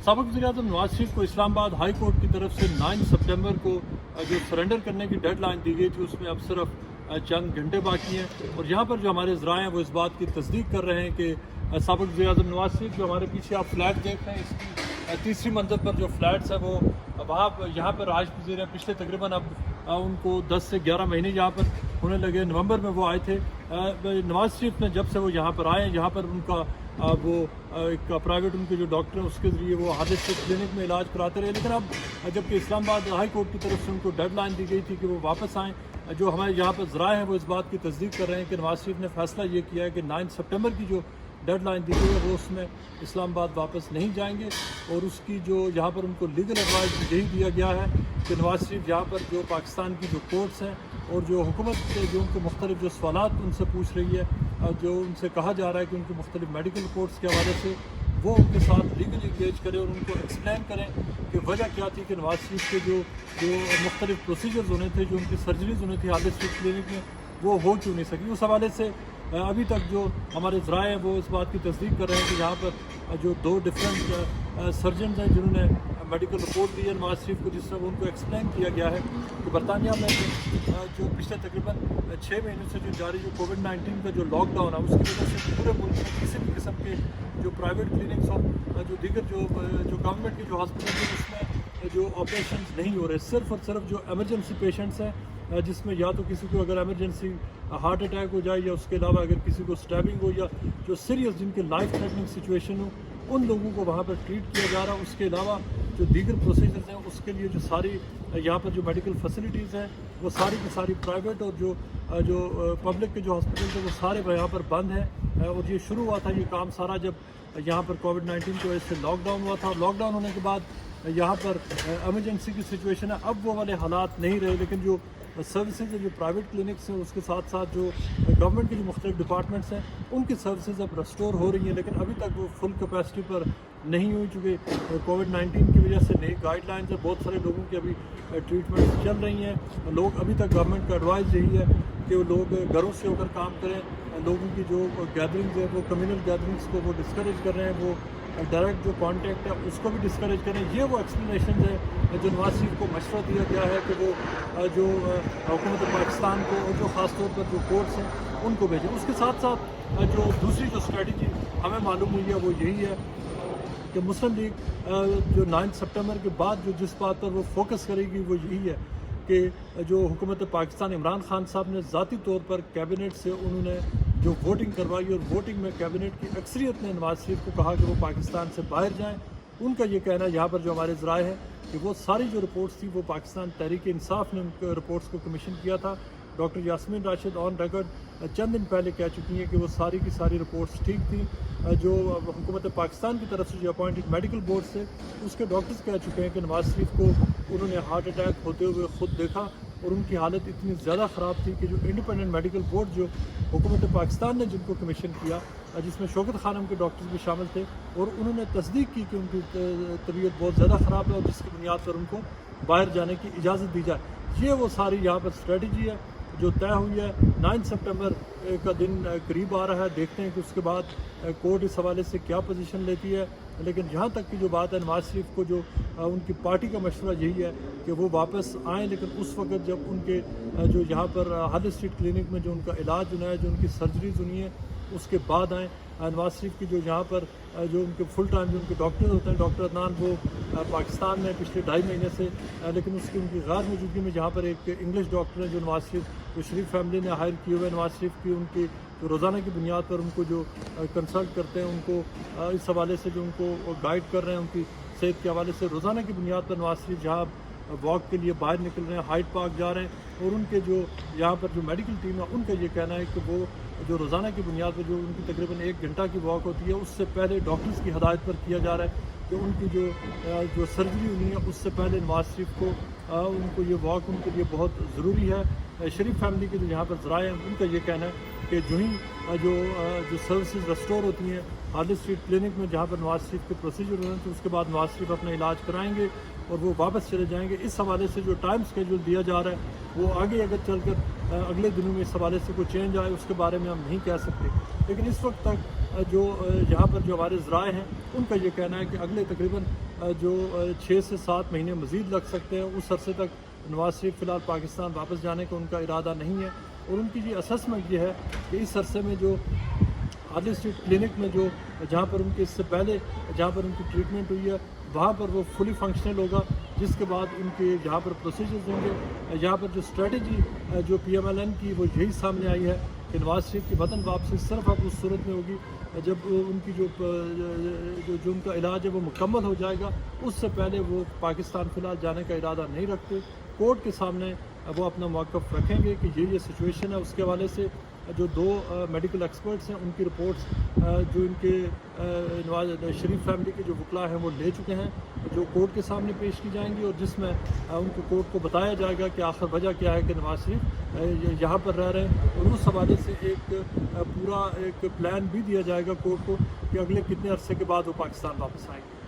साबिक़ वज़ीर-ए-आज़म नवाज शरीफ को Islamabad high court की तरफ से 9 सितंबर को जो सरेंडर करने की डेड लाइन दी गई थी उसमें अब सिर्फ चंद घंटे बाकी हैं। और यहाँ पर जो हमारे ज़राए हैं वो इस बात की तस्दीक कर रहे हैं कि साबिक़ वज़ीर-ए-आज़म नवाज शरीफ जो हमारे पीछे आप फ्लैट देख रहे हैं, इसकी तीसरी मंजिल पर जो फ्लैट्स हैं वो वहाँ यहाँ पर राज पजीर हैं। पिछले तकरीबन अब उनको 10 से 11 महीने यहाँ पर होने लगे। नवंबर में वो आए थे। नवाज शरीफ ने जब से वो यहाँ पर आए, यहाँ पर उनका वो एक प्राइवेट उनके जो डॉक्टर हैं उसके ज़रिए वो हादिस क्लिनिक में इलाज कराते रहे। लेकिन अब जबकि इस्लामाबाद हाई कोर्ट की तरफ से उनको डेड लाइन दी गई थी कि वो वापस आएँ, जो हमारे यहाँ पर ज़राए हैं वो इस बात की तस्दीक कर रहे हैं कि नवाज शरीफ ने फैसला ये किया है कि 9 सितंबर की जो डेड लाइन दी गई है वो उसमें इस्लामाबाद वापस नहीं जाएंगे। और उसकी जो यहाँ पर उनको लीगल एडवाइस यही दिया गया है कि नवाज शरीफ यहाँ पर जो पाकिस्तान की जो कोर्ट्स हैं और जो हुकूमत जो उनको मुख्तलिफ जो सवालात उनसे पूछ रही है, जो उनसे कहा जा रहा है कि उनकी मुख्तलिफ मेडिकल रिपोर्ट्स के हवाले से वो उनके साथ लीगल इंगेज करें और उनको एक्सप्लेन करें कि वजह क्या थी कि नवाज शरीफ के जो मुख्तलिफ प्रोसीजर्स होने थे, जो उनकी सर्जरीज होनी थी हादिस स्ट्रीट क्लिनिक में, वो हो क्यों नहीं सकी। उस हवाले से अभी तक जो हमारे ज़राए हैं वो इस बात की तस्दीक कर रहे हैं कि यहाँ पर जो 2 डिफरेंट सर्जन हैं जिन्होंने मेडिकल रिपोर्ट दी है नवाज शरीफ को, जिसमें उनको एक्सप्लेन किया गया है कि बरतानिया में जो पिछले तकरीबन 6 महीनों से जो जारी जो कोविड-19 का जो लॉकडाउन है उसकी वजह से पूरे मुल्क में किसी भी किस्म के जो प्राइवेट क्लिनिक्स और जो दीगर जो गवर्नमेंट के जो हॉस्पिटल हैं उसमें जो ऑपरेशन नहीं हो रहे। सिर्फ और सिर्फ जो एमरजेंसी पेशेंट्स हैं, जिसमें या तो किसी को अगर एमरजेंसी हार्ट अटैक हो जाए या उसके अलावा अगर किसी को स्टैबिंग हो या जो सीरियस जिनके लाइफ थ्रेटनिंग सिचुएशन हो, उन लोगों को वहाँ पर ट्रीट किया जा रहा है। उसके अलावा जो दीगर प्रोसीजर्स हैं उसके लिए जो सारी यहाँ पर जो मेडिकल फैसिलिटीज़ हैं वो सारी की सारी प्राइवेट और जो पब्लिक के जो हॉस्पिटल थे वो सारे यहाँ पर बंद हैं। और ये शुरू हुआ था ये काम सारा जब यहाँ पर कोविड-19 की वजह से लॉकडाउन हुआ था। लॉकडाउन होने के बाद यहाँ पर एमरजेंसी की सिचुएशन है, अब वो वाले हालात नहीं रहे। लेकिन जो सर्विसेज जो प्राइवेट क्लिनिक्स हैं उसके साथ साथ जो गवर्नमेंट के जो मुख्तलिफ डिपार्टमेंट्स हैं उनकी सर्विसेज अब रेस्टोर हो रही हैं, लेकिन अभी तक वो फुल कैपेसिटी पर नहीं हुई। चूँकि कोविड-19 की वजह से नई गाइडलाइंस है, बहुत सारे लोगों की अभी ट्रीटमेंट चल रही हैं। लोग अभी तक गवर्नमेंट का एडवाइस यही है कि वो लोग घरों से होकर काम करें। लोगों की जो गैदरिंग्स है वो कम्युनल गैदरिंग्स को वो डिस्करेज कर रहे हैं, वो डायरेक्ट जो कांटेक्ट है उसको भी डिस्करेज करें। ये वो एक्सप्लेनेशन है जो नवाज शरीफ को मशवरा दिया गया है कि वो जो हुकूमत पाकिस्तान को और जो ख़ास तौर पर जो कोर्ट्स हैं उनको भेजें। उसके साथ साथ जो दूसरी जो स्ट्रेटजी हमें मालूम हुई है वो यही है कि मुस्लिम लीग जो 9 सितंबर के बाद जो जिस बात पर वो फोकस करेगी वो यही है कि जो हुकूमत पाकिस्तान इमरान खान साहब ने ज़ाती तौर पर कैबिनेट से उन्होंने जो वोटिंग करवाई और वोटिंग में कैबिनेट की अक्सरियत ने नवाज शरीफ को कहा कि वो पाकिस्तान से बाहर जाएं। उनका ये कहना यहाँ पर जो हमारे ज़राए हैं कि वो सारी जो रिपोर्ट्स थी वो पाकिस्तान तहरीक इंसाफ ने उन रिपोर्ट्स को कमीशन किया था। Doctor Yasmeen Rashid on record चंद दिन पहले कह चुकी हैं कि वो सारी की सारी रिपोर्ट्स ठीक थी। जो हुकूमत पाकिस्तान की तरफ से जो अपॉइंटेड मेडिकल बोर्ड से उसके डॉक्टर्स कह चुके हैं कि नवाज शरीफ को उन्होंने हार्ट अटैक होते हुए ख़ुद देखा और उनकी हालत इतनी ज़्यादा ख़राब थी कि जो इंडिपेंडेंट मेडिकल बोर्ड जो हुकूमत पाकिस्तान ने जिनको कमीशन किया, जिसमें शौकत खानम के डॉक्टर्स भी शामिल थे, और उन्होंने तस्दीक की कि उनकी तबीयत बहुत ज़्यादा ख़राब है और जिसकी बुनियाद पर उनको बाहर जाने की इजाज़त दी जाए। ये वो सारी यहाँ पर स्ट्रेटजी है जो तय हुई है। 9 सितंबर का दिन करीब आ रहा है, देखते हैं कि उसके बाद कोर्ट इस हवाले से क्या पोजीशन लेती है। लेकिन यहाँ तक की जो बात है, नवाज शरीफ को जो उनकी पार्टी का मशवरा यही है कि वो वापस आएँ, लेकिन उस वक्त जब उनके जो यहाँ पर हादिस स्ट्रीट क्लिनिक में जो उनका इलाज होना है, जो उनकी सर्जरीज हुई हैं, उसके बाद आएँ। नवाज शरीफ की जो यहाँ पर जो उनके फुल टाइम जो उनके डॉक्टर होते हैं, डॉक्टर अदनान, वो पाकिस्तान में पिछले 2.5 महीने से, लेकिन उसकी उनकी गैर मौजूदगी में जहाँ पर एक इंग्लिश डॉक्टर है जो नवाज शरीफ जो शरीफ फैमिली ने हायर किए हुए, नवाज शरीफ की उनकी जो रोज़ाना की बुनियाद पर उनको जो कंसल्ट करते हैं, उनको इस हवाले से जो उनको गाइड कर रहे हैं, उनकी सेहत के हवाले से रोज़ाना की बुनियाद पर नवाज शरीफ जहाँ वॉक के लिए बाहर निकल रहे हैं, हाइड पार्क जा रहे हैं, और उनके जो यहाँ पर जो मेडिकल टीम है उनका ये कहना है कि वो जो रोज़ाना की बुनियाद पर जो उनकी तकरीबन 1 घंटा की वॉक होती है उससे पहले डॉक्टर्स की हदायत पर किया जा रहा है कि उनकी जो सर्जरी हुई है उससे पहले नवाज शरीफ को उनको ये वॉक उनके लिए बहुत ज़रूरी है। शरीफ फैमिली के जो यहाँ पर ज़राए हैं उनका ये कहना है कि जो ही जो सर्विसेज रेस्टोर होती हैं हादिस स्ट्रीट क्लिनिक में जहाँ पर नवाज शरीफ के प्रोसीजर होने थे, उसके बाद नवाज शरीफ अपना इलाज कराएंगे और वो वापस चले जाएंगे। इस हवाले से जो टाइम स्केड्यूल दिया जा रहा है वो आगे अगर चलकर अगले दिनों में इस हवाले से कोई चेंज आए उसके बारे में हम नहीं कह सकते, लेकिन इस वक्त तक جو यहाँ पर जो हमारे ज़राए हैं उनका ये कहना है कि अगले तकरीबन जो 6 से 7 महीने मज़ीद लग सकते हैं। उस अरसे तक नवाज़ शरीफ फ़िलहाल पाकिस्तान वापस जाने का उनका इरादा नहीं है। और उनकी ये असेसमेंट ये है कि इस अरसे में जो आदिल स्ट्रीट क्लिनिक में जो जहाँ पर उनके इससे पहले जहाँ पर उनकी ट्रीटमेंट हुई है वहाँ पर वो फुली फंक्शनल होगा, जिसके बाद इनके यहाँ पर प्रोसीजर्स होंगे। यहाँ पर जो स्ट्रेटजी जो PMLN की वो यही सामने आई है कि नवाज़ शरीफ की वतन वापसी सिर्फ अब उस सूरत में होगी जब उनकी जो उनका इलाज है वो मुकम्मल हो जाएगा। उससे पहले वो पाकिस्तान फ़िलहाल जाने का इरादा नहीं रखते। कोर्ट के सामने वो अपना मौक़िफ़ रखेंगे कि ये सिचुएशन है। उसके हवाले से जो 2 मेडिकल एक्सपर्ट्स हैं उनकी रिपोर्ट्स जो इनके नवाज शरीफ फैमिली के जो वकला हैं वो ले चुके हैं, जो कोर्ट के सामने पेश की जाएंगी और जिसमें उनको कोर्ट को बताया जाएगा कि आखिर वजह क्या है कि नवाज शरीफ यहाँ पर रह रहे हैं। और उस हवाले से एक पूरा एक प्लान भी दिया जाएगा कोर्ट को कि अगले कितने अरसे के बाद वो पाकिस्तान वापस आएंगे।